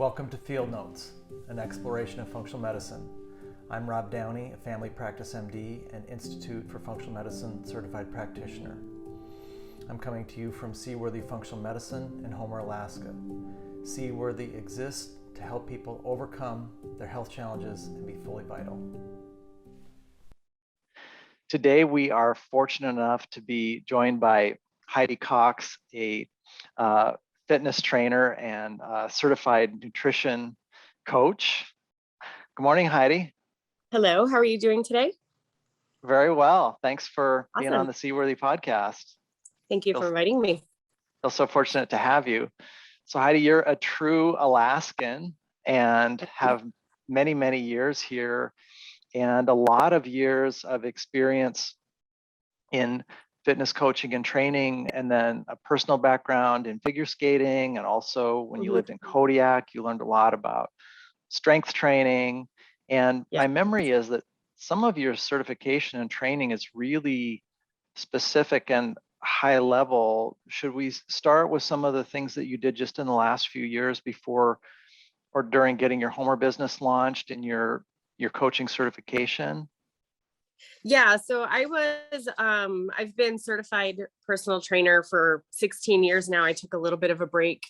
Welcome to Field Notes, an exploration of functional medicine. I'm Rob Downey, a family practice MD and Institute for Functional Medicine certified practitioner. I'm coming to you from Seaworthy Functional Medicine in Homer, Alaska. Seaworthy exists to help people overcome their health challenges and be fully vital. Today we are fortunate enough to be joined by Heidi Cox, a fitness trainer and certified nutrition coach. Good morning, Heidi. Hello, how are you doing today? Very well. Thanks for being Awesome. on the Seaworthy podcast. Thank you for inviting me. Feel so fortunate to have you. So Heidi, you're a true Alaskan and have many, many years here and a lot of years of experience in fitness coaching and training, and then a personal background in figure skating. And also when you lived in Kodiak, you learned a lot about strength training. And my memory is that some of your certification and training is really specific and high level. Should we start with some of the things that you did just in the last few years before or during getting your Homer business launched and your coaching certification? Yeah, so I've been certified personal trainer for 16 years now. I took a little bit of a break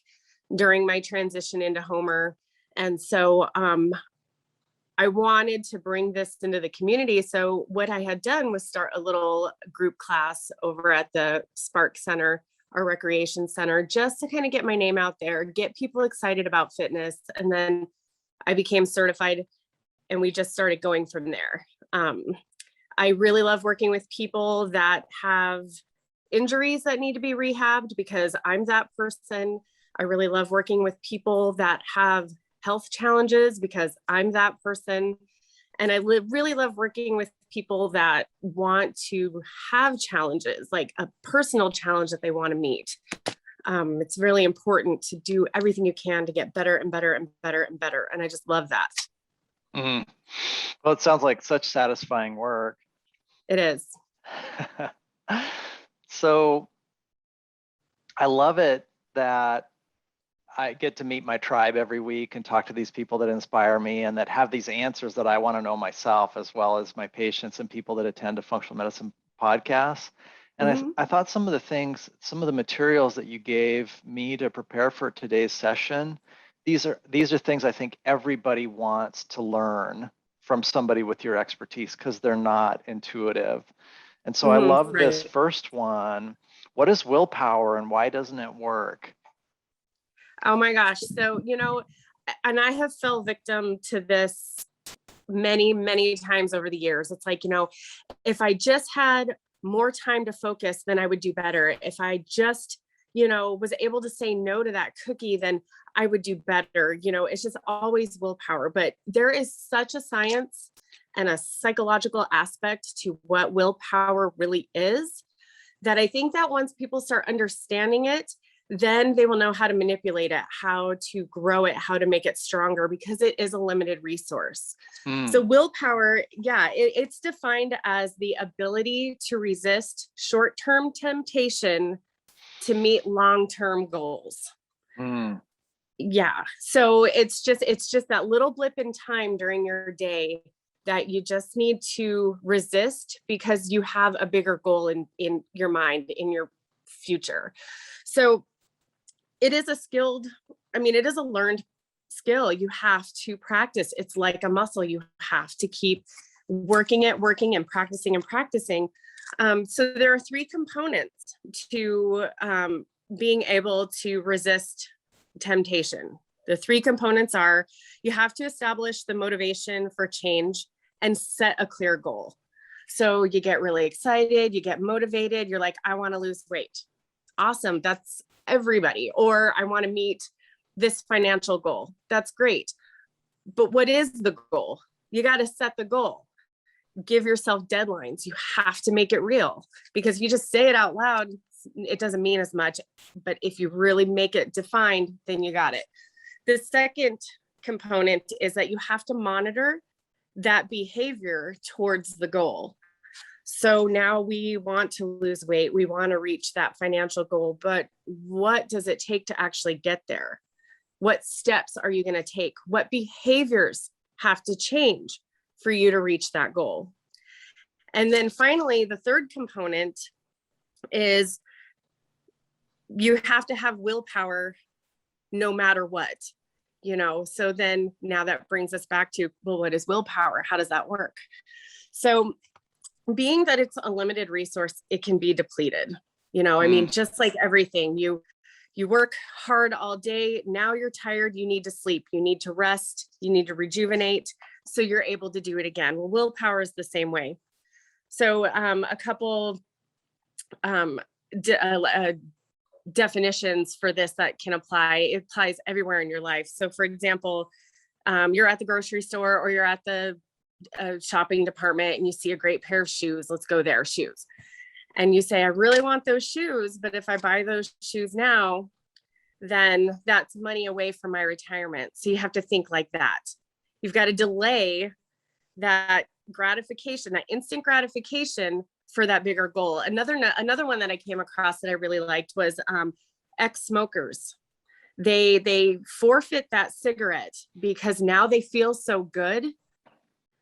during my transition into Homer. And so I wanted to bring this into the community. So what I had done was start a little group class over at the Spark Center, our recreation center, just to kind of get my name out there, get people excited about fitness. And then I became certified and we just started going from there. I really love working with people that have injuries that need to be rehabbed because I'm that person. I really love working with people that have health challenges because I'm that person. And I really love working with people that want to have challenges, like a personal challenge that they want to meet. It's really important to do everything you can to get better and better and better and better. And I just love that. Mm-hmm. Well, it sounds like such satisfying work. It is. So I love it that I get to meet my tribe every week and talk to these people that inspire me and that have these answers that I want to know myself, as well as my patients and people that attend a functional medicine podcast. And I thought some of the materials that you gave me to prepare for today's session, these are things I think everybody wants to learn from somebody with your expertise because they're not intuitive. And so I love this first one. What is willpower and why doesn't it work? Oh my gosh. So, and I have fell victim to this many, many times over the years. It's like, if I just had more time to focus, then I would do better. If I just, was able to say no to that cookie, then I would do better. It's just always willpower. But there is such a science and a psychological aspect to what willpower really is that I think that once people start understanding it, then they will know how to manipulate it, how to grow it, how to make it stronger, because it is a limited resource. So willpower, it's defined as the ability to resist short-term temptation to meet long-term goals. Yeah. So it's just that little blip in time during your day that you just need to resist because you have a bigger goal in your mind, in your future. So it is it is a learned skill. You have to practice. It's like a muscle. You have to keep working and practicing and practicing. So there are three components to being able to resist temptation. The three components are you have to establish the motivation for change and set a clear goal. So you get really excited, you get motivated, you're like, I want to lose weight. Awesome. That's everybody. Or I want to meet this financial goal. That's great. But what is the goal? You got to set the goal. Give yourself deadlines. You have to make it real because you just say it out loud. It doesn't mean as much, but if you really make it defined, then you got it. The second component is that you have to monitor that behavior towards the goal. So now we want to lose weight. We want to reach that financial goal, but what does it take to actually get there? What steps are you going to take? What behaviors have to change for you to reach that goal? And then finally, the third component is you have to have willpower no matter what, so then now that brings us back to, well, what is willpower? How does that work? So being that it's a limited resource, it can be depleted. I mean, just like everything, you work hard all day. Now you're tired. You need to sleep. You need to rest. You need to rejuvenate. So you're able to do it again. Well, willpower is the same way. So a couple definitions for this that can apply. It applies everywhere in your life. So for example, you're at the grocery store or you're at the shopping department and you see a great pair of shoes. Let's go there, shoes. And you say, I really want those shoes, but if I buy those shoes now, then that's money away from my retirement. So you have to think like that. You've got to delay that gratification, that instant gratification for that bigger goal. Another one that I came across that I really liked was ex-smokers. They forfeit that cigarette because now they feel so good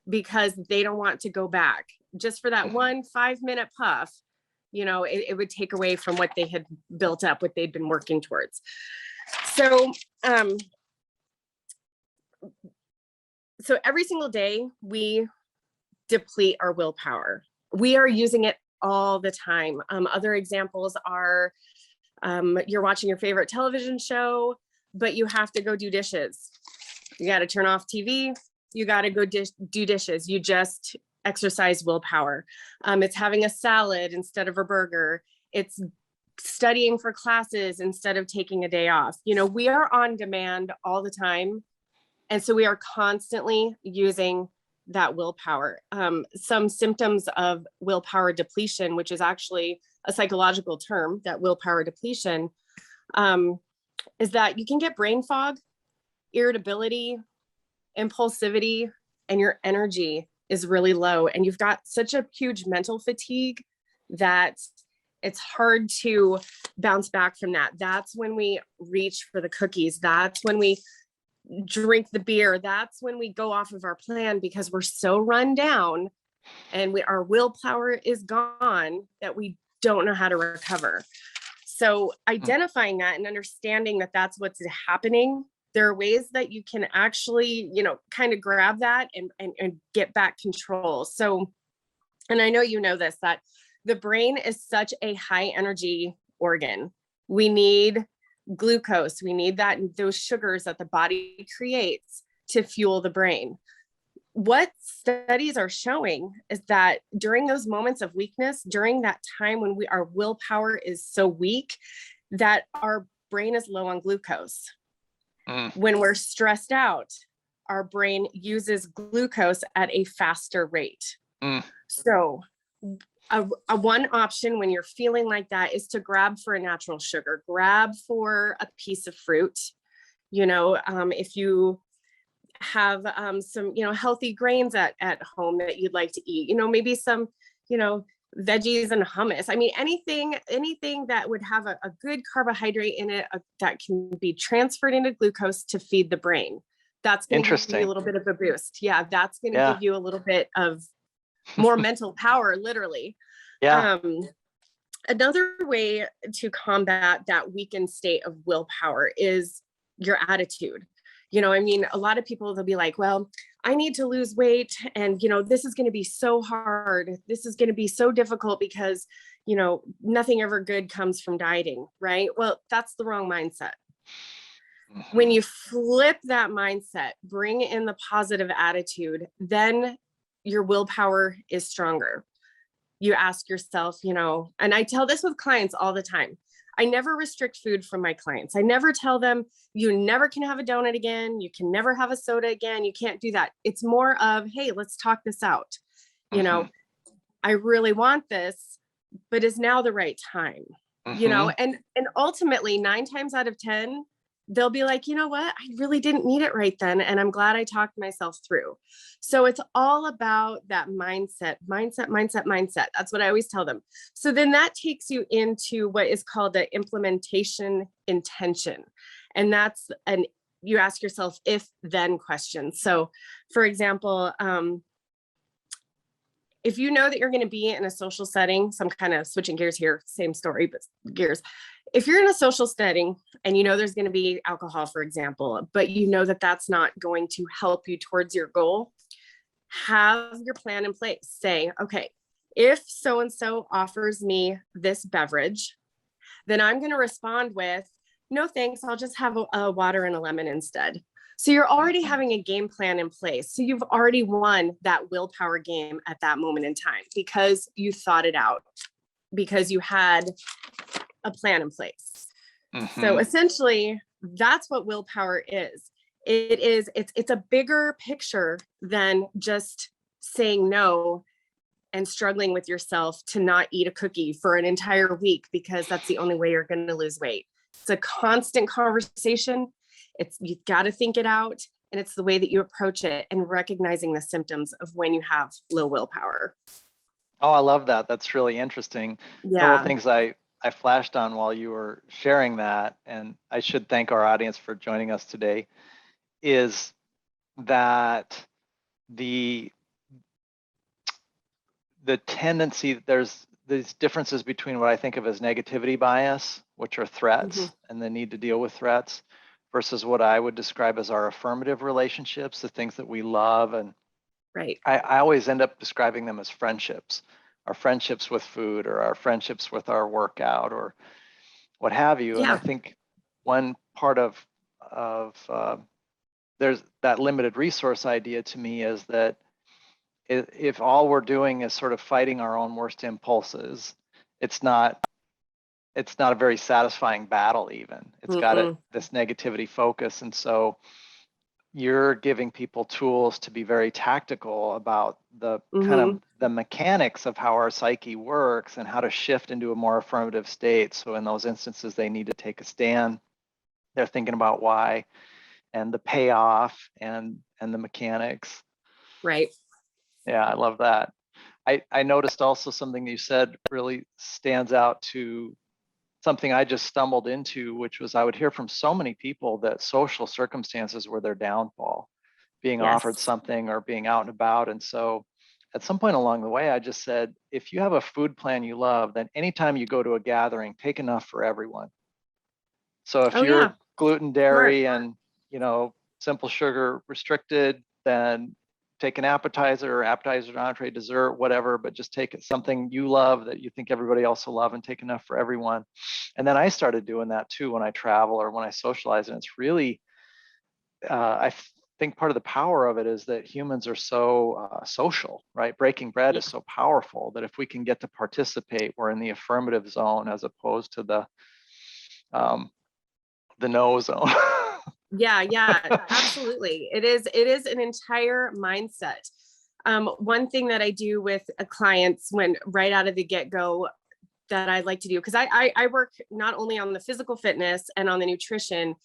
because they don't want to go back. Just for that 1 5-minute puff, it would take away from what they had built up, what they'd been working towards. So every single day we deplete our willpower. We are using it all the time. Other examples are you're watching your favorite television show, but you have to go do dishes. You got to turn off TV. You got to go do dishes. You just exercise willpower. It's having a salad instead of a burger. It's studying for classes instead of taking a day off. We are on demand all the time. And so we are constantly using that willpower. Some symptoms of willpower depletion, which is actually a psychological term, that willpower depletion, is that you can get brain fog, irritability, impulsivity, and your energy is really low. And you've got such a huge mental fatigue that it's hard to bounce back from that. That's when we reach for the cookies. That's when we drink the beer. That's when we go off of our plan because we're so run down and our willpower is gone that we don't know how to recover. So identifying that and understanding that that's what's happening, there are ways that you can actually, kind of grab that and get back control. So, and I know this, that the brain is such a high energy organ. We need glucose. We need those sugars that the body creates to fuel the brain. What studies are showing is that during those moments of weakness, during that time when our willpower is so weak, that our brain is low on glucose. When we're stressed out, our brain uses glucose at a faster rate. So a one option when you're feeling like that is to grab for a natural sugar, grab for a piece of fruit. If you have some, healthy grains at home that you'd like to eat, maybe some, veggies and hummus. I mean, anything that would have a good carbohydrate in it that can be transferred into glucose to feed the brain. That's going to give you a little bit of a boost. Yeah. That's going to give you a little bit of more mental power, literally. Yeah. Another way to combat that weakened state of willpower is your attitude. A lot of people, they'll be like, well, I need to lose weight. And, this is going to be so hard. This is going to be so difficult because, nothing ever good comes from dieting, right? Well, that's the wrong mindset. When you flip that mindset, bring in the positive attitude, then your willpower is stronger. You ask yourself, and I tell this with clients all the time. I never restrict food from my clients. I never tell them, you never can have a donut again. You can never have a soda again. You can't do that. It's more of, hey, let's talk this out. I really want this, but is now the right time? And ultimately 9 times out of 10, they'll be like, you know what? I really didn't need it right then. And I'm glad I talked myself through. So it's all about that mindset. That's what I always tell them. So then that takes you into what is called the implementation intention. And that's an you ask yourself if then questions. So for example, if you know that you're going to be in a social setting, so I'm kind of switching gears here, same story, but gears. If you're in a social setting and you know there's going to be alcohol, for example, but you know that that's not going to help you towards your goal, have your plan in place. Say, okay, if so-and-so offers me this beverage, then I'm going to respond with, no thanks, I'll just have a water and a lemon instead. So you're already having a game plan in place. So you've already won that willpower game at that moment in time because you thought it out, because you had a plan in place. So essentially, that's what willpower is. It's a bigger picture than just saying no and struggling with yourself to not eat a cookie for an entire week because that's the only way you're going to lose weight. It's a constant conversation. You've got to think it out, and it's the way that you approach it and recognizing the symptoms of when you have low willpower. Oh, I love that. That's really interesting. Yeah. A couple of things I flashed on while you were sharing that, and I should thank our audience for joining us today, is that the tendency, there's these differences between what I think of as negativity bias, which are threats and the need to deal with threats, versus what I would describe as our affirmative relationships, the things that we love. And right. I always end up describing them as friendships, our friendships with food or our friendships with our workout or what have you. Yeah. And I think one part of there's that limited resource idea to me is that if all we're doing is sort of fighting our own worst impulses, it's not a very satisfying battle even. It's got this negativity focus. And so you're giving people tools to be very tactical about the kind of the mechanics of how our psyche works and how to shift into a more affirmative state. So in those instances, they need to take a stand. They're thinking about why and the payoff and the mechanics. Right. Yeah, I love that. I noticed also something you said really stands out to something I just stumbled into, which was I would hear from so many people that social circumstances were their downfall, being offered something or being out and about. And so at some point along the way, I just said, if you have a food plan you love, then anytime you go to a gathering, take enough for everyone. So if you're gluten, dairy, and simple sugar restricted, then take an appetizer, entree, dessert, whatever, but just take something you love that you think everybody else will love and take enough for everyone. And then I started doing that too when I travel or when I socialize. And it's really, I think part of the power of it is that humans are so social, right? Breaking bread is so powerful that if we can get to participate, we're in the affirmative zone as opposed to the no zone. Yeah, absolutely. It is an entire mindset. One thing that I do with clients when right out of the get-go that I like to do, because I work not only on the physical fitness and on the nutrition,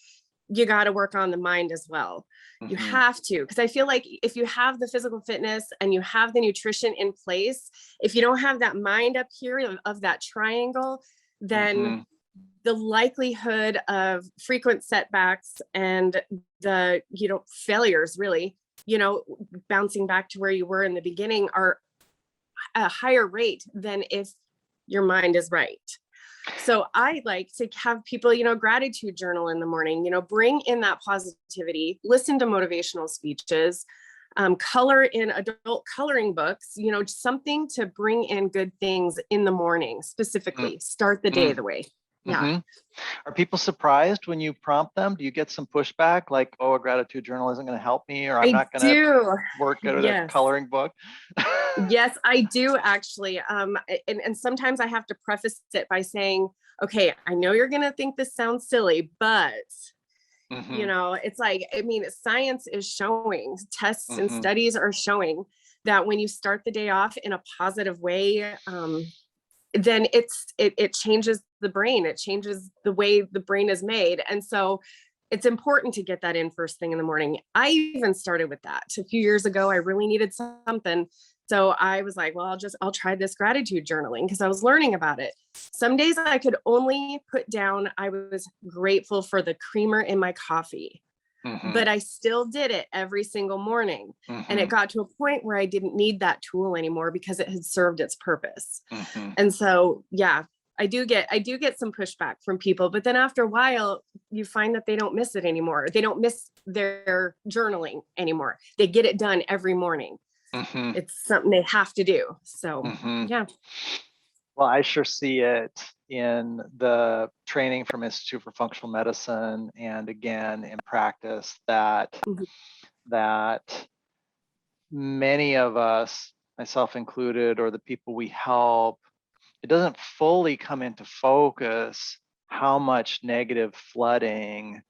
you got to work on the mind as well. You have to, because I feel like if you have the physical fitness and you have the nutrition in place, if you don't have that mind up here of that triangle, then the likelihood of frequent setbacks and the, failures really, bouncing back to where you were in the beginning are a higher rate than if your mind is right. So I like to have people, gratitude journal in the morning, bring in that positivity, listen to motivational speeches, color in adult coloring books, something to bring in good things in the morning, specifically start the day the way. Yeah. Are people surprised when you prompt them? Do you get some pushback like, oh, a gratitude journal isn't going to help me, or I'm not going to work at a coloring book? Yes, I do actually. And sometimes I have to preface it by saying, okay, I know you're going to think this sounds silly, but it's like, science is showing, tests and studies are showing that when you start the day off in a positive way, then it changes the brain. It changes the way the brain is made. And so it's important to get that in first thing in the morning. I even started with that a few years ago. I really needed something. So I was like, well, I'll try this gratitude journaling because I was learning about it. Some days I could only put down, I was grateful for the creamer in my coffee. but I still did it every single morning. And it got to a point where I didn't need that tool anymore because it had served its purpose. And so, yeah, I do get some pushback from people, but then after a while, you find that they don't miss it anymore. They don't miss their journaling anymore. They get it done every morning. It's something they have to do. So, yeah. Well, I sure see it in the training from Institute for Functional Medicine, and again in practice, that many of us, myself included, or the people we help, it doesn't fully come into focus how much negative flooding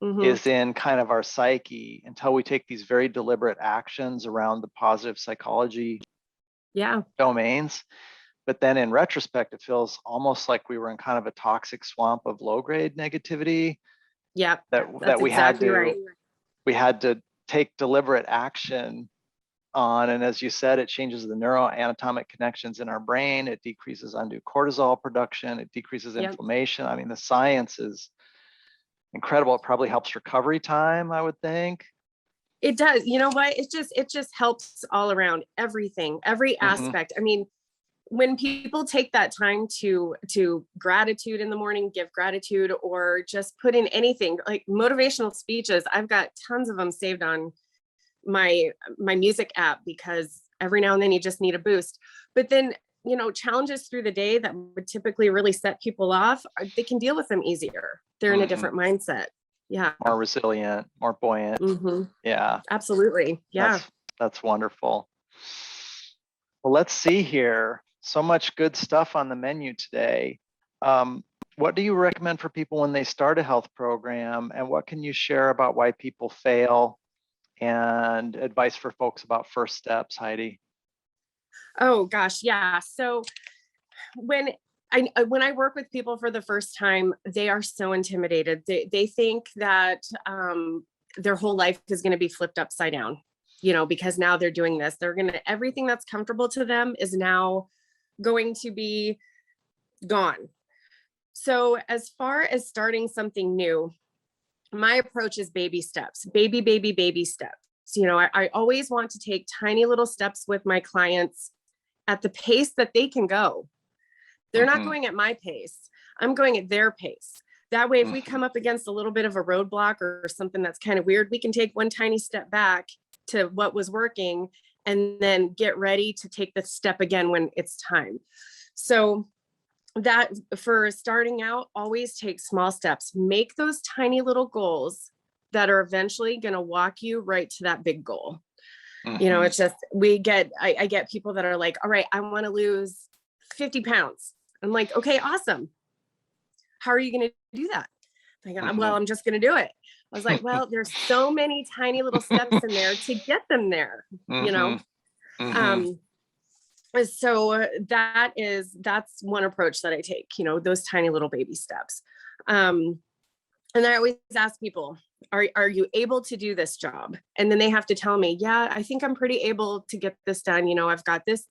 is in kind of our psyche until we take these very deliberate actions around the positive psychology domains. But then in retrospect, it feels almost like we were in kind of a toxic swamp of low-grade negativity. Yeah, that we had to take deliberate action on. And as you said, it changes the neuroanatomic connections in our brain. It decreases undue cortisol production. It decreases inflammation. I mean, the science is incredible. It probably helps recovery time, I would think. It does. You know what? It just helps all around, everything, every aspect. I mean, when people take that time to gratitude in the morning, give gratitude, or just put in anything like motivational speeches, I've got tons of them saved on my music app, because every now and then you just need a boost. But then, you know, challenges through the day that would typically really set people off, they can deal with them easier. They're in a different mindset. Yeah. More resilient, more buoyant. Yeah. Absolutely. Yeah. That's wonderful. Well, let's see here. So much good stuff on the menu today. What do you recommend for people when they start a health program, and what can you share about why people fail, and advice for folks about first steps, Heidi? Oh gosh, yeah. So when I work with people for the first time, they are so intimidated. They think that their whole life is going to be flipped upside down, you know, because now they're doing this. Everything that's comfortable to them is now going to be gone. So as far as starting something new, my approach is baby steps, baby steps. You know, I always want to take tiny little steps with my clients at the pace that they can go. They're not going at my pace. I'm going at their pace. That way, if we come up against a little bit of a roadblock or something that's kind of weird, we can take one tiny step back to what was working and then get ready to take the step again when it's time. So that, for starting out, always take small steps. Make those tiny little goals that are eventually going to walk you right to that big goal. You know, it's just, I get people that are like, all right, I want to lose 50 pounds. I'm like, okay, awesome. How are you going to do that? Like, well, I'm just going to do it. I was like, well, there's so many tiny little steps in there to get them there, you know? So that's one approach that I take, you know, those tiny little baby steps. And I always ask people, are you able to do this job? And then they have to tell me, yeah, I think I'm pretty able to get this done. You know, I've got this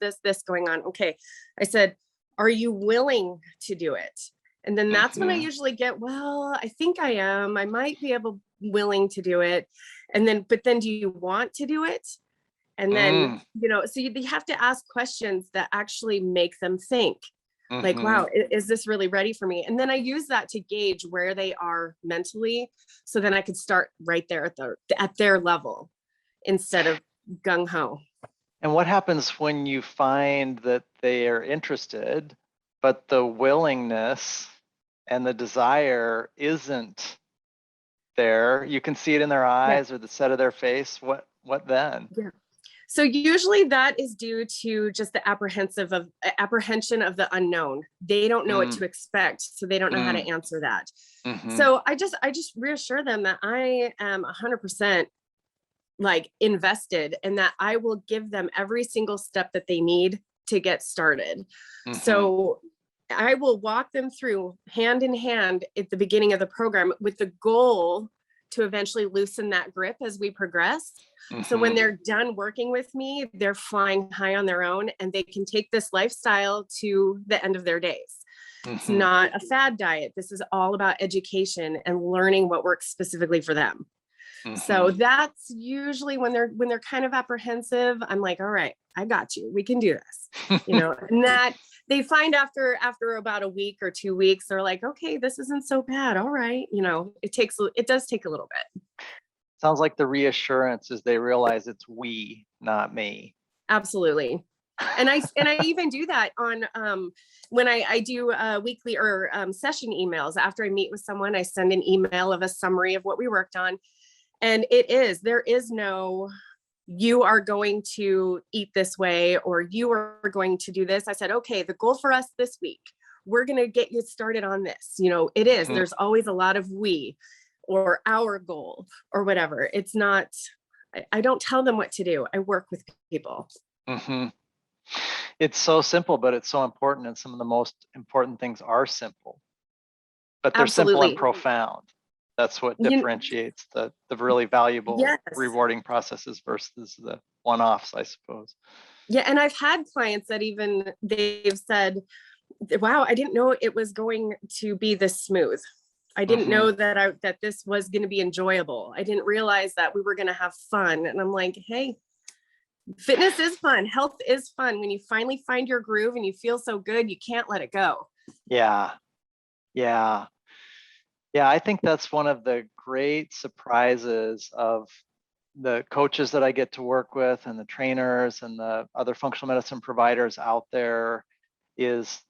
going on. Okay. I said, are you willing to do it? And then that's when I usually get, well, I think I am. I might be willing to do it. And then, but then do you want to do it? And then, you know, so you have to ask questions that actually make them think. Like, wow, is this really ready for me? And then I use that to gauge where they are mentally. So then I could start right there at their level instead of gung ho. And what happens when you find that they are interested, but the willingness and the desire isn't there? You can see it in their eyes or the set of their face. What then? Yeah. So usually that is due to just the apprehension of the unknown. They don't know what to expect, so they don't know how to answer that. So I just reassure them that I am 100% like invested, and that I will give them every single step that they need to get started. So I will walk them through hand in hand at the beginning of the program with the goal to eventually loosen that grip as we progress. So when they're done working with me, they're flying high on their own, and they can take this lifestyle to the end of their days. It's not a fad diet. This is all about education and learning what works specifically for them. So that's usually when they're kind of apprehensive. I'm like, all right, I got you. We can do this, and that they find after about a week or 2 weeks, they're like, okay, this isn't so bad. All right. It does take a little bit. Sounds like the reassurance is they realize it's we, not me. Absolutely. And I even do that on when I do weekly or session emails. After I meet with someone, I send an email of a summary of what we worked on. And there is no, you are going to eat this way, or you are going to do this. I said, okay, the goal for us this week, we're going to get you started on this. It is, there's always a lot of we, or our goal, or whatever. It's not, I don't tell them what to do. I work with people. It's so simple, but it's so important. And some of the most important things are simple, but they're simple and profound. That's what differentiates the really valuable, rewarding processes versus the one-offs, I suppose. Yeah. And I've had clients that they've said, wow, I didn't know it was going to be this smooth. I didn't know that this was going to be enjoyable. I didn't realize that we were going to have fun. And I'm like, hey, fitness is fun. Health is fun. When you finally find your groove and you feel so good, you can't let it go. Yeah. I think that's one of the great surprises of the coaches that I get to work with, and the trainers and the other functional medicine providers out there, is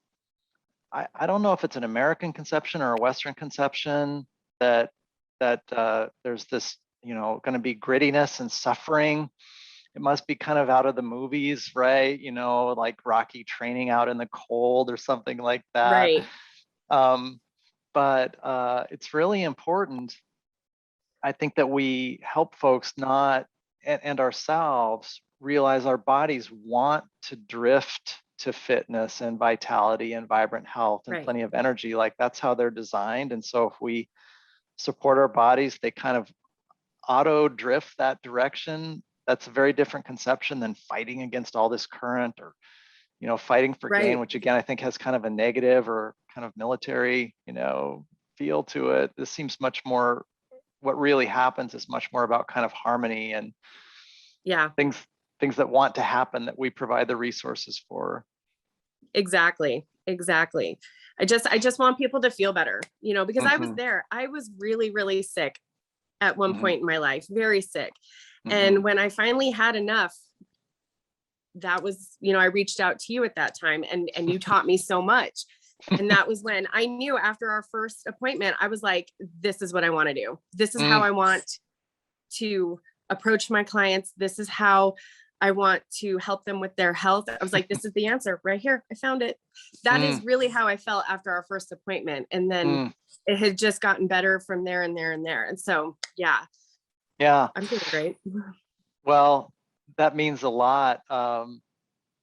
I don't know if it's an American conception or a Western conception that there's this, going to be grittiness and suffering. It must be kind of out of the movies, right? Like Rocky training out in the cold or something like that. Right. But it's really important, I think, that we help folks and ourselves realize our bodies want to drift to fitness and vitality and vibrant health and plenty of energy. Like, that's how they're designed. And so if we support our bodies, they kind of auto drift that direction. That's a very different conception than fighting against all this current, or fighting for gain, which again I think has kind of a negative or kind of military feel to it. This seems much more, what really happens is much more about kind of harmony and things that want to happen, that we provide the resources for. Exactly. I just want people to feel better, because I was there. I was really, really sick at one point in my life, very sick. And when I finally had enough, that was, I reached out to you at that time, and you taught me so much. And that was when I knew, after our first appointment, I was like, this is what I want to do. This is how I want to approach my clients. This is how I want to help them with their health. I was like, this is the answer right here. I found it. That is really how I felt after our first appointment. And then it had just gotten better from there and there and there. And so, yeah, I'm feeling great. Well, that means a lot,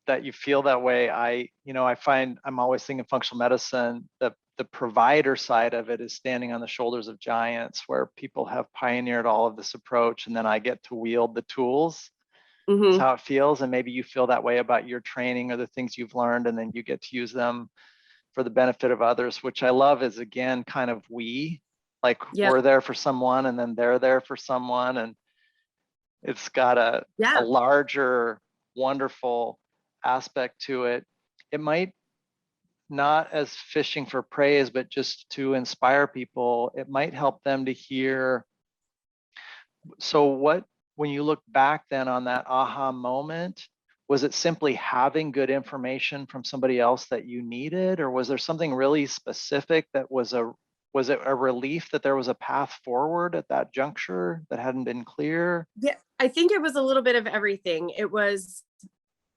that you feel that way. I find I'm always thinking functional medicine, the provider side of it is standing on the shoulders of giants, where people have pioneered all of this approach, and then I get to wield the tools. That's how it feels. And maybe you feel that way about your training or the things you've learned, and then you get to use them for the benefit of others, which I love is, again, kind of we're there for someone, and then they're there for someone. And it's got a larger, wonderful aspect to it. It might not as fishing for praise, but just to inspire people. It might help them to hear. So when you look back then on that aha moment, was it simply having good information from somebody else that you needed, or was there something really specific that was it a relief that there was a path forward at that juncture that hadn't been clear? Yeah, I think it was a little bit of everything. It was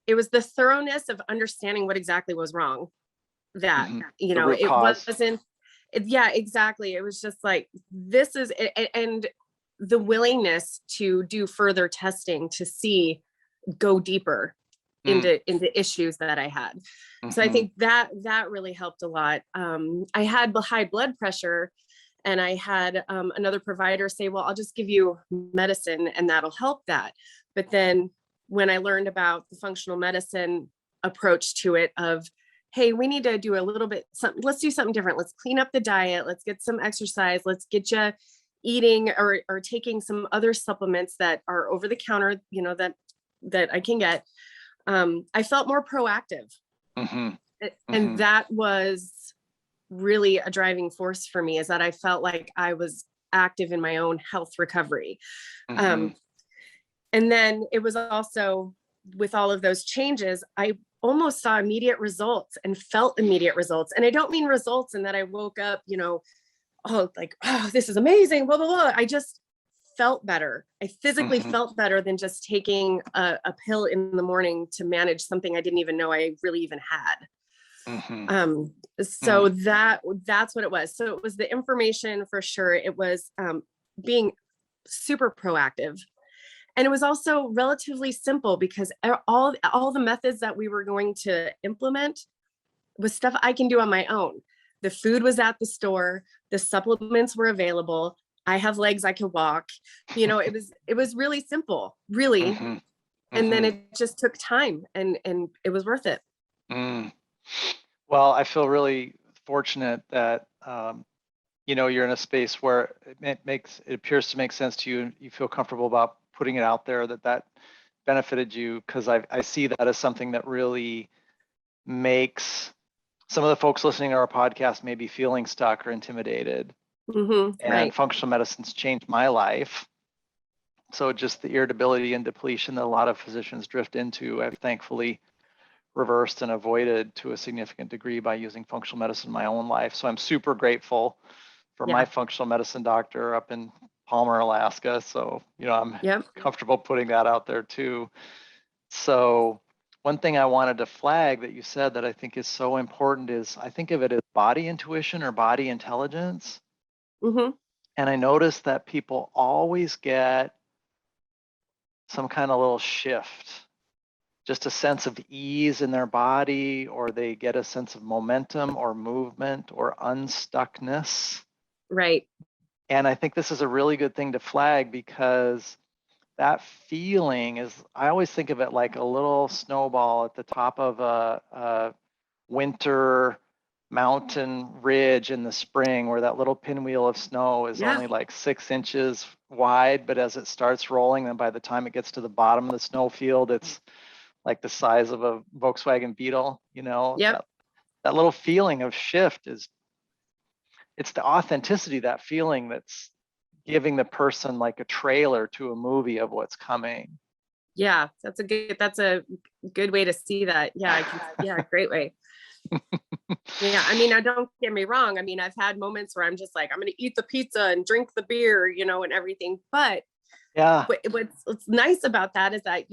the thoroughness of understanding what exactly was wrong. That, it wasn't, exactly. It was just like, this is, and the willingness to do further testing to go deeper into issues that I had. So I think that really helped a lot. I had high blood pressure, and I had another provider say, well, I'll just give you medicine and that'll help that. But then when I learned about the functional medicine approach to it, of, hey, we need to do a little bit something, let's do something different. Let's clean up the diet. Let's get some exercise. Let's get you, eating or taking some other supplements that are over the counter, that I can get, I felt more proactive. Mm-hmm. And that was really a driving force for me, is that I felt like I was active in my own health recovery. And then it was also, with all of those changes, I almost saw immediate results and felt immediate results. And I don't mean results in that I woke up, oh, this is amazing, blah, blah, blah. I just felt better. I physically felt better than just taking a pill in the morning to manage something I didn't even know I really even had. So that's what it was. So it was the information for sure. It was being super proactive. And it was also relatively simple, because all the methods that we were going to implement was stuff I can do on my own. The food was at the store, the supplements were available. I have legs, I can walk. It was really simple, really. And then it just took time, and it was worth it. Well, I feel really fortunate that you're in a space where it appears to make sense to you, and you feel comfortable about putting it out there that benefited you, because I see that as something that really makes some of the folks listening to our podcast maybe feeling stuck or intimidated. And right. Functional medicine's changed my life. So just the irritability and depletion that a lot of physicians drift into, I've thankfully reversed and avoided to a significant degree by using functional medicine in my own life. So I'm super grateful for my functional medicine doctor up in Palmer, Alaska. So, I'm comfortable putting that out there too. So one thing I wanted to flag that you said that I think is so important is, I think of it as body intuition or body intelligence. And I noticed that people always get some kind of little shift, just a sense of ease in their body, or they get a sense of momentum or movement or unstuckness. Right. And I think this is a really good thing to flag, because that feeling is, I always think of it like a little snowball at the top of a winter mountain ridge in the spring, where that little pinwheel of snow is only like 6 inches wide, but as it starts rolling, then by the time it gets to the bottom of the snow field, it's like the size of a Volkswagen Beetle. That little feeling of shift it's the authenticity of that feeling that's giving the person like a trailer to a movie of what's coming. Yeah, that's a good way to see that. Great way. I don't get me wrong. I've had moments where I'm just like, I'm going to eat the pizza and drink the beer, and everything. But what's nice about that is that,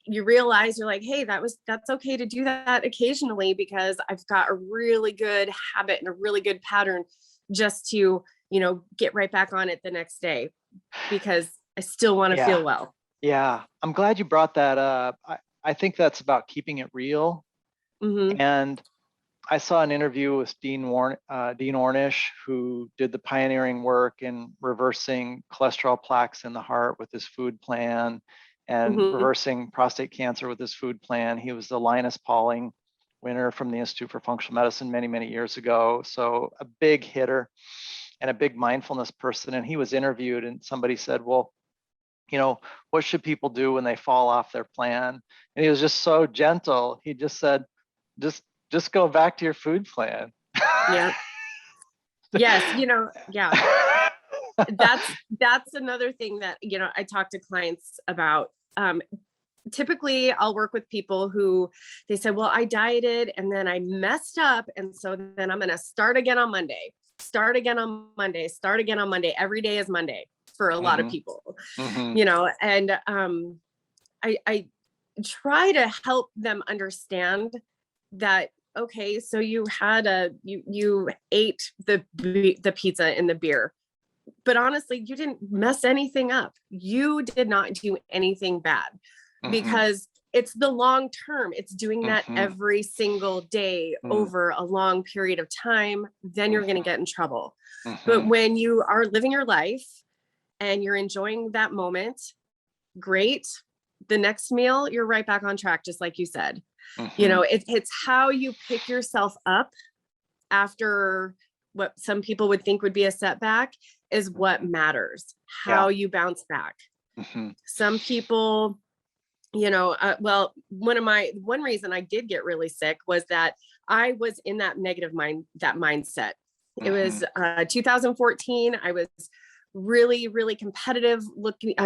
you realize, you're like, hey, that's okay to do that occasionally, because I've got a really good habit and a really good pattern just to, get right back on it the next day, because I still want to feel well. Yeah. I'm glad you brought that up. I think that's about keeping it real. And I saw an interview with Dean Ornish, who did the pioneering work in reversing cholesterol plaques in the heart with his food plan, and reversing prostate cancer with his food plan. He was the Linus Pauling winner from the Institute for Functional Medicine many, many years ago. So a big hitter and a big mindfulness person. And he was interviewed, and somebody said, well, what should people do when they fall off their plan? And he was just so gentle. He just said, just go back to your food plan. Yeah. Yes. That's another thing that, I talk to clients about. Typically I'll work with people who they said, well, I dieted and then I messed up. And so then I'm going to start again on Monday. Every day is Monday for a lot of people, and I try to help them understand that, okay, so you ate the pizza and the beer, but honestly, you didn't mess anything up. You did not do anything bad, because it's the long term. It's doing that every single day over a long period of time. Then you're going to get in trouble. But when you are living your life and you're enjoying that moment, great. The next meal, you're right back on track, just like you said. It's how you pick yourself up after what some people would think would be a setback is what matters, how you bounce back. Some people, well, one reason I did get really sick was that I was in that negative mindset. It was 2014. I was really, really competitive,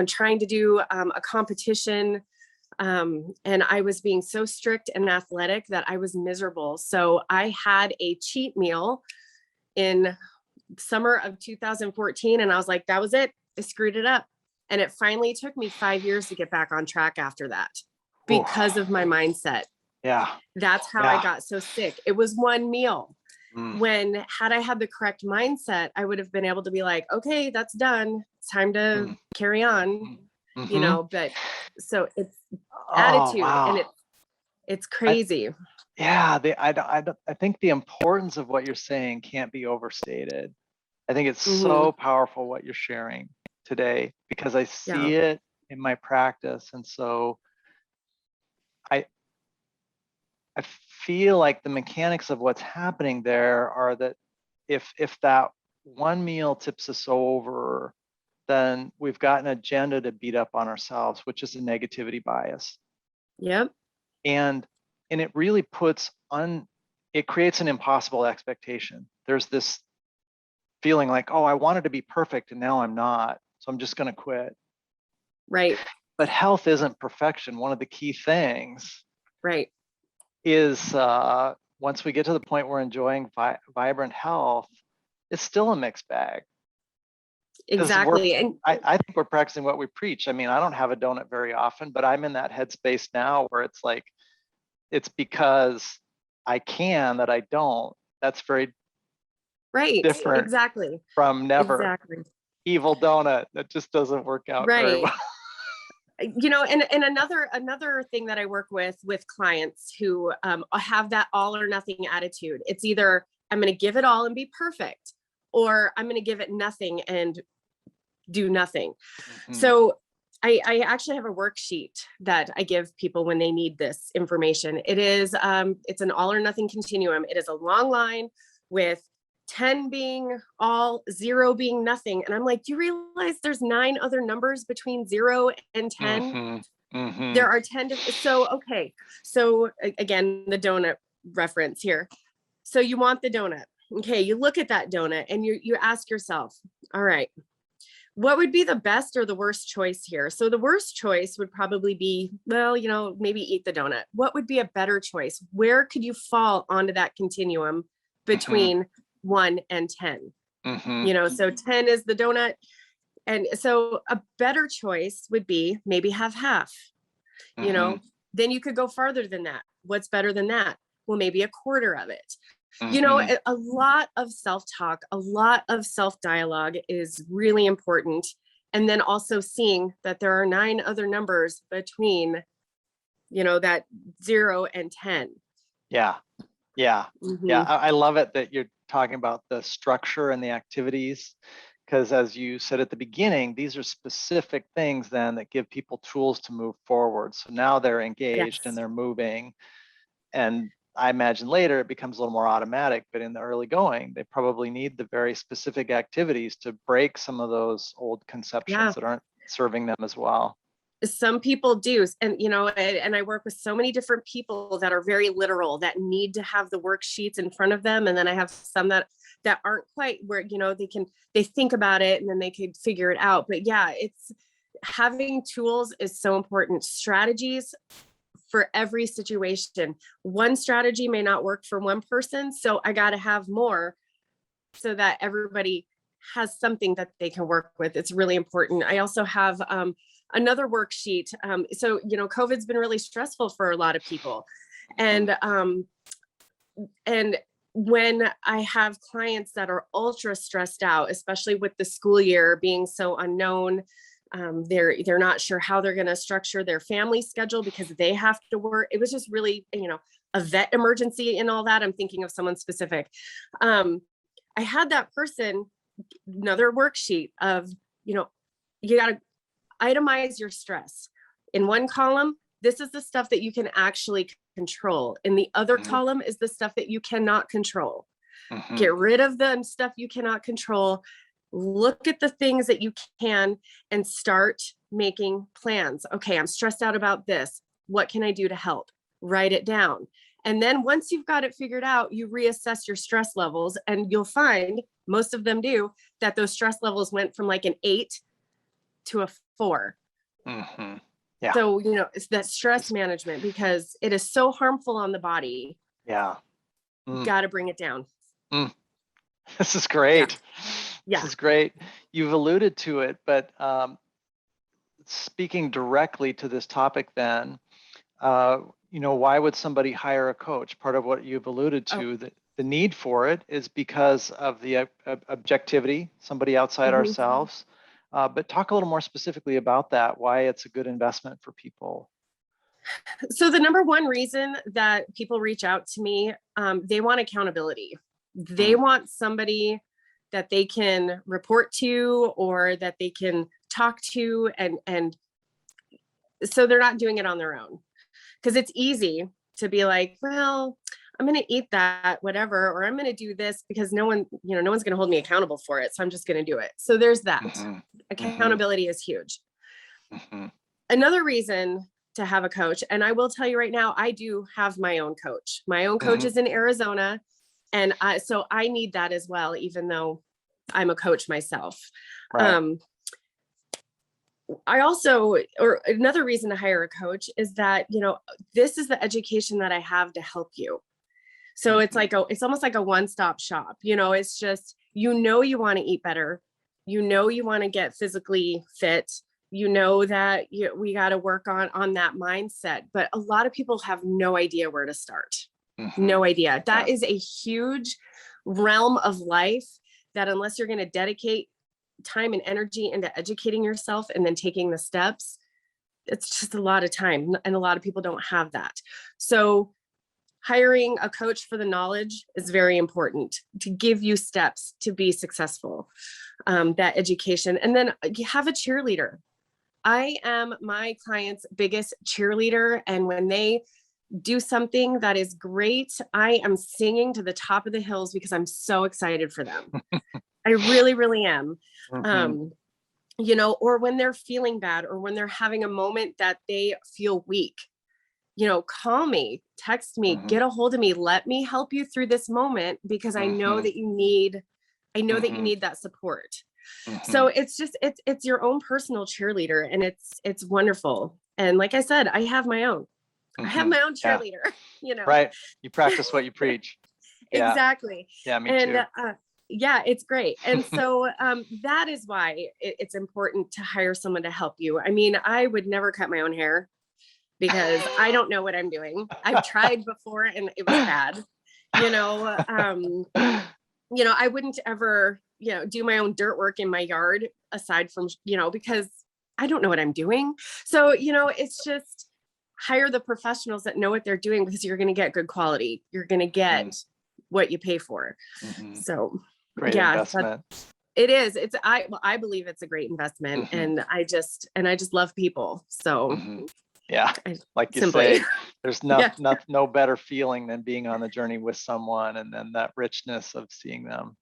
trying to do a competition. And I was being so strict and athletic that I was miserable. So I had a cheat meal in summer of 2014. And I was like, that was it. I screwed it up. And it finally took me 5 years to get back on track after that because of my mindset. Yeah. That's how I got so sick. It was one meal. When had I had the correct mindset, I would have been able to be like, okay, that's done. It's time to carry on, but so it's attitude and it's crazy. I think the importance of what you're saying can't be overstated. I think it's so powerful what you're sharing today, because I see it in my practice. And so I feel like the mechanics of what's happening there are that if that one meal tips us over, then we've got an agenda to beat up on ourselves, which is a negativity bias. Yep. And it really it creates an impossible expectation. There's this feeling like, oh, I wanted to be perfect and now I'm not, so I'm just going to quit. Right. But health isn't perfection. One of the key things is once we get to the point where we're enjoying vibrant health, it's still a mixed bag. Exactly. And I think we're practicing what we preach. I mean, I don't have a donut very often, but I'm in that headspace now where it's like, it's because I can that I don't. That's very different. Exactly. From never. Exactly. Evil donut. That just doesn't work out very well. And another thing that I work with clients who have that all or nothing attitude. It's either I'm going to give it all and be perfect, or I'm going to give it nothing and do nothing. So I actually have a worksheet that I give people when they need this information. It is it's an all or nothing continuum. It is a long line with 10 being all, 0 being nothing. And I'm like, do you realize there's 9 other numbers between 0 and 10? There are 10. Okay. So again, the donut reference here. So you want the donut. Okay. You look at that donut and you ask yourself, all right, what would be the best or the worst choice here? So the worst choice would probably be, well, maybe eat the donut. What would be a better choice? Where could you fall onto that continuum between 1 and 10? So 10 is the donut. And so a better choice would be maybe have half, then you could go farther than that. What's better than that? Well, maybe a quarter of it. A lot of self-talk, a lot of self-dialogue is really important. And then also seeing that there are 9 other numbers between, that 0 and 10. Yeah. I love it that you're talking about the structure and the activities, because as you said at the beginning, these are specific things then that give people tools to move forward. So now they're engaged and they're moving. And I imagine later it becomes a little more automatic, but in the early going, they probably need the very specific activities to break some of those old conceptions that aren't serving them as well. Some people do. And, and I work with so many different people that are very literal, that need to have the worksheets in front of them. And then I have some that aren't quite where, they think about it and then they could figure it out. But it's having tools is so important. Strategies for every situation. One strategy may not work for one person. So I got to have more so that everybody has something that they can work with. It's really important. I also have another worksheet. So, COVID's been really stressful for a lot of people. And when I have clients that are ultra stressed out, especially with the school year being so unknown, they're not sure how they're going to structure their family schedule because they have to work. It was just really, a vet emergency and all that. I'm thinking of someone specific. I had that person, another worksheet of, you got to itemize your stress. In one column, this is the stuff that you can actually control. In the other column is the stuff that you cannot control. Get rid of the stuff you cannot control. Look at the things that you can and start making plans. Okay, I'm stressed out about this. What can I do to help? Write it down. And then once you've got it figured out, you reassess your stress levels, and you'll find, most of them do, that those stress levels went from like an 8 to a 4. Yeah. So, it's that stress management, because it is so harmful on the body. Yeah. Got to bring it down. This is great. Yeah. This is great. You've alluded to it, but speaking directly to this topic then, why would somebody hire a coach? Part of what you've alluded to, that the need for it is because of the objectivity, somebody outside ourselves. But talk a little more specifically about that, why it's a good investment for people. So the number one reason that people reach out to me, they want accountability. They want somebody that they can report to, or that they can talk to, and so they're not doing it on their own. Because it's easy to be like, well, I'm going to eat that, whatever, or I'm going to do this because no one's going to hold me accountable for it. So I'm just going to do it. So there's that. Accountability is huge. Another reason to have a coach, and I will tell you right now, I do have my own coach. My own coach is in Arizona. And so I need that as well, even though I'm a coach myself. Right. I also, or another reason to hire a coach is that, this is the education that I have to help you. So it's like, it's almost like a one-stop shop. It's just, you want to eat better. You want to get physically fit. That we got to work on that mindset. But a lot of people have no idea where to start. No idea. That is a huge realm of life that, unless you're going to dedicate time and energy into educating yourself and then taking the steps, it's just a lot of time, and a lot of people don't have that. So hiring a coach for the knowledge is very important to give you steps to be successful, that education. And then you have a cheerleader. I am my client's biggest cheerleader, and when they do something that is great, I am singing to the top of the hills because I'm so excited for them. I really, really am. Or when they're feeling bad, or when they're having a moment that they feel weak, call me, text me, get a hold of me, let me help you through this moment, because I know that you need, that support. So it's just, it's your own personal cheerleader, and it's wonderful. And like I said, I have my own. I have my own cheerleader, Right. You practice what you preach. Yeah. Exactly. Yeah, me too. Yeah, it's great. And so that is why it's important to hire someone to help you. I mean, I would never cut my own hair because I don't know what I'm doing. I've tried before and it was bad. I wouldn't ever, do my own dirt work in my yard, aside from, because I don't know what I'm doing. So, it's just hire the professionals that know what they're doing, because you're going to get good quality. You're going to get what you pay for. So great investment. It is. I believe it's a great investment, and I just love people. So yeah, like you say, there's no better feeling than being on the journey with someone, and then that richness of seeing them.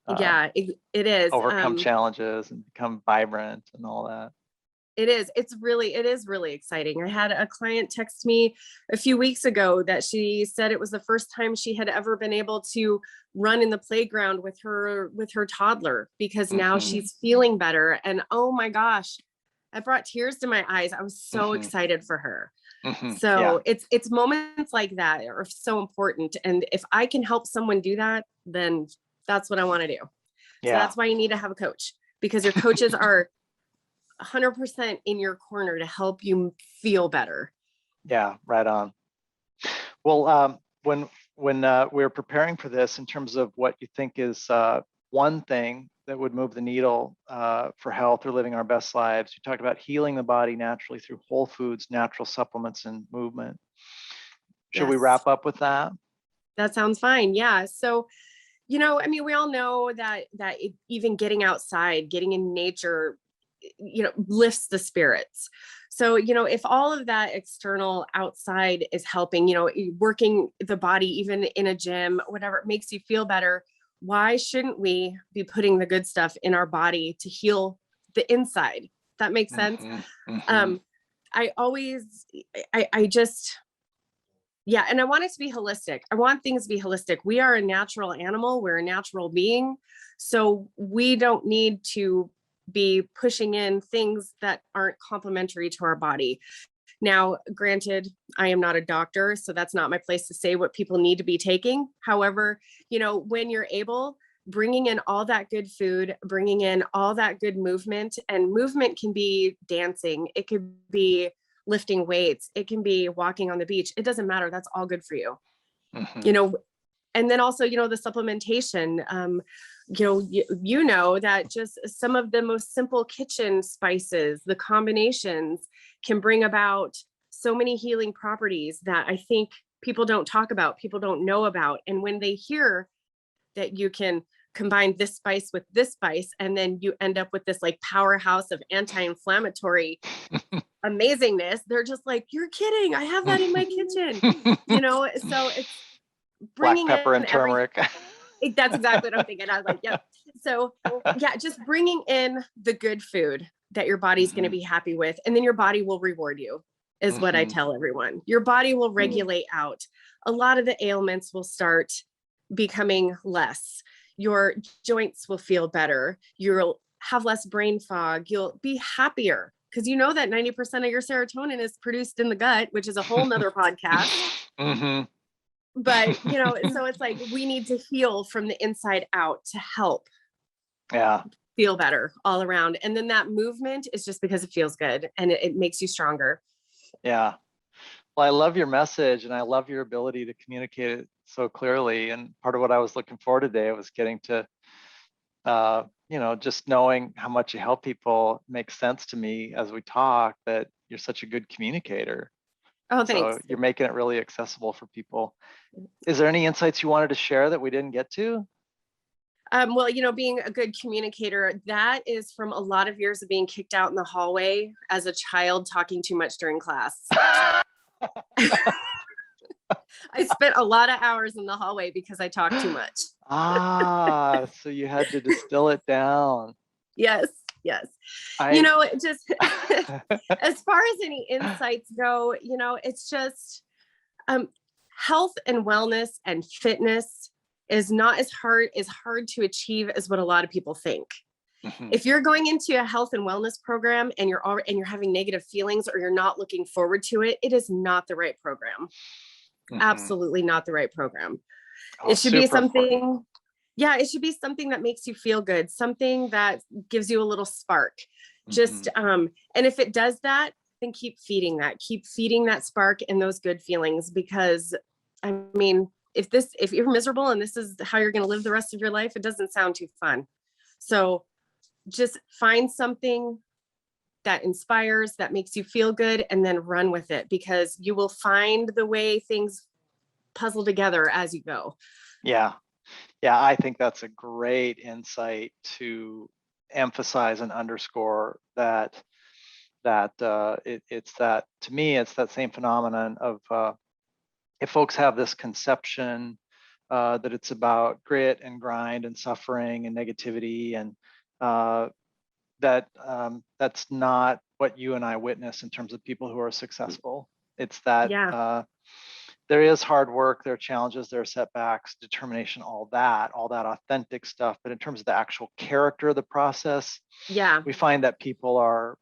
It is overcome challenges and become vibrant and all that. It is. It is really exciting. I had a client text me a few weeks ago that she said it was the first time she had ever been able to run in the playground with her toddler, because now she's feeling better. And oh my gosh, that brought tears to my eyes. I was so excited for her. So it's moments like that are so important. And if I can help someone do that, then that's what I want to do. So that's why you need to have a coach, because your coaches are 100% in your corner to help you feel better. Yeah, right on. Well, when we're preparing for this, in terms of what you think is one thing that would move the needle for health or living our best lives, you talked about healing the body naturally through whole foods, natural supplements, and movement. Should we wrap up with that? That sounds fine. Yeah. So, we all know that even getting outside, getting in nature, lifts the spirits. So, if all of that external outside is helping, working the body, even in a gym, whatever makes you feel better, why shouldn't we be putting the good stuff in our body to heal the inside? That makes sense. I just, yeah. And I want it to be holistic. I want things to be holistic. We are a natural animal. We're a natural being. So we don't need to be pushing in things that aren't complementary to our body. Now, granted, I am not a doctor, so that's not my place to say what people need to be taking. However, when you're able, bringing in all that good food, bringing in all that good movement, and movement can be dancing. It could be lifting weights. It can be walking on the beach. It doesn't matter. That's all good for you. And then also, the supplementation, that just some of the most simple kitchen spices, the combinations can bring about so many healing properties that I think people don't talk about, people don't know about. And when they hear that you can combine this spice with this spice, and then you end up with this like powerhouse of anti-inflammatory amazingness, they're just like, you're kidding. I have that in my kitchen, so it's bringing black pepper and turmeric. That's exactly what I'm thinking. I was like, yep. So yeah, just bringing in the good food that your body's going to be happy with. And then your body will reward you is what I tell everyone. Your body will regulate out. A lot of the ailments will start becoming less. Your joints will feel better. You'll have less brain fog. You'll be happier because that 90% of your serotonin is produced in the gut, which is a whole nother podcast. But, so it's like, we need to heal from the inside out to help feel better all around. And then that movement is just because it feels good and it makes you stronger. Yeah. Well, I love your message and I love your ability to communicate it so clearly. And part of what I was looking for today was getting to, just knowing how much you help people makes sense to me as we talk, that you're such a good communicator. Oh, thanks. So you're making it really accessible for people. Is there any insights you wanted to share that we didn't get to? Well, being a good communicator, that is from a lot of years of being kicked out in the hallway as a child, talking too much during class. I spent a lot of hours in the hallway because I talked too much. So you had to distill it down. Yes. Just as far as any insights go, it's just health and wellness and fitness is not as hard to achieve as what a lot of people think. If you're going into a health and wellness program and you're having negative feelings or you're not looking forward to it, it is not the right program. Absolutely not the right program. It should be something important. Yeah, it should be something that makes you feel good, something that gives you a little spark. Just and if it does that, then keep feeding that spark and those good feelings, because I mean, if you're miserable and this is how you're going to live the rest of your life, it doesn't sound too fun. So just find something that inspires, that makes you feel good, and then run with it, because you will find the way things puzzle together as you go. Yeah, I think that's a great insight to emphasize and underscore that it's that, to me, it's that same phenomenon of if folks have this conception that it's about grit and grind and suffering and negativity, and that's not what you and I witness in terms of people who are successful. It's that there is hard work, there are challenges, there are setbacks, determination, all that authentic stuff. But in terms of the actual character of the process, we find that people are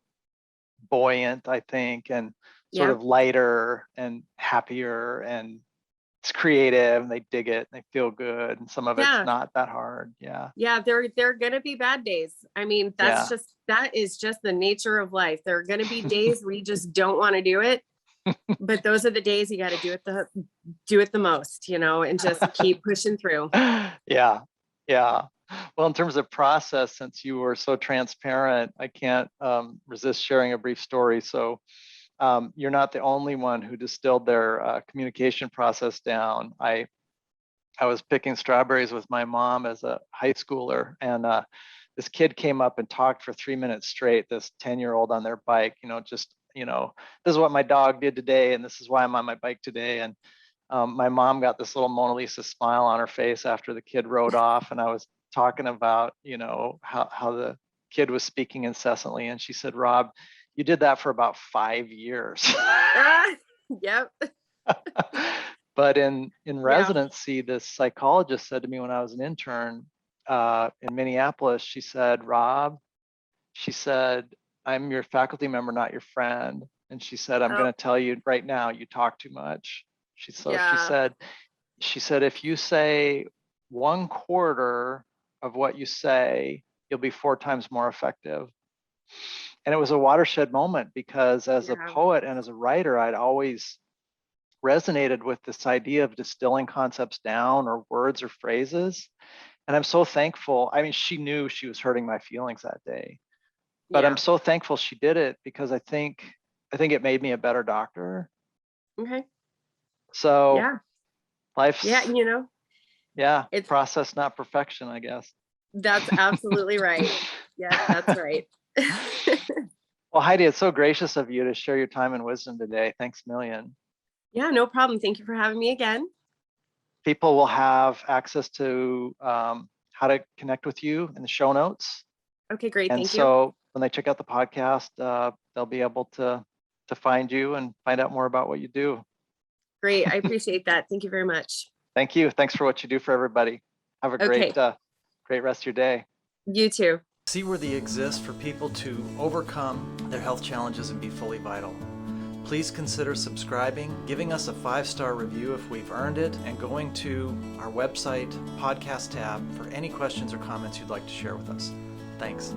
buoyant, I think, and sort of lighter and happier, and it's creative and they dig it and they feel good, and some of it's not that hard. There are gonna be bad days. I mean, that is just the nature of life. There are gonna be days where you just don't want to do it, but those are the days you got to do it the most, and just keep pushing through. Yeah. Well, in terms of process, since you were so transparent, I can't resist sharing a brief story. So you're not the only one who distilled their communication process down. I was picking strawberries with my mom as a high schooler, and this kid came up and talked for 3 minutes straight, this 10-year-old on their bike, just, this is what my dog did today, and this is why I'm on my bike today. And my mom got this little Mona Lisa smile on her face after the kid rode off. And I was talking about, how the kid was speaking incessantly. And she said, Rob, you did that for about 5 years. Yep. But in residency, this psychologist said to me when I was an intern in Minneapolis, she said, Rob, she said, I'm your faculty member, not your friend. And she said, I'm going to tell you right now, you talk too much. She said, if you say 1/4 of what you say, you'll be 4 times more effective. And it was a watershed moment, because as a poet and as a writer, I'd always resonated with this idea of distilling concepts down, or words or phrases. And I'm so thankful. I mean, she knew she was hurting my feelings that day, but I'm so thankful she did it, because I think it made me a better doctor. Okay. So life's, it's process, not perfection, I guess. That's absolutely right. Yeah, that's right. Well, Heidi, it's so gracious of you to share your time and wisdom today. Thanks a million. Yeah, no problem. Thank you for having me again. People will have access to how to connect with you in the show notes. Okay, great. And Thank you. so when they check out the podcast, they'll be able to find you and find out more about what you do. Great. I appreciate that. Thank you very much. Thank you. Thanks for what you do for everybody. Have a great rest of your day. You too. Seaworthy exists for people to overcome their health challenges and be fully vital. Please consider subscribing, giving us a 5-star review if we've earned it, and going to our website podcast tab for any questions or comments you'd like to share with us. Thanks.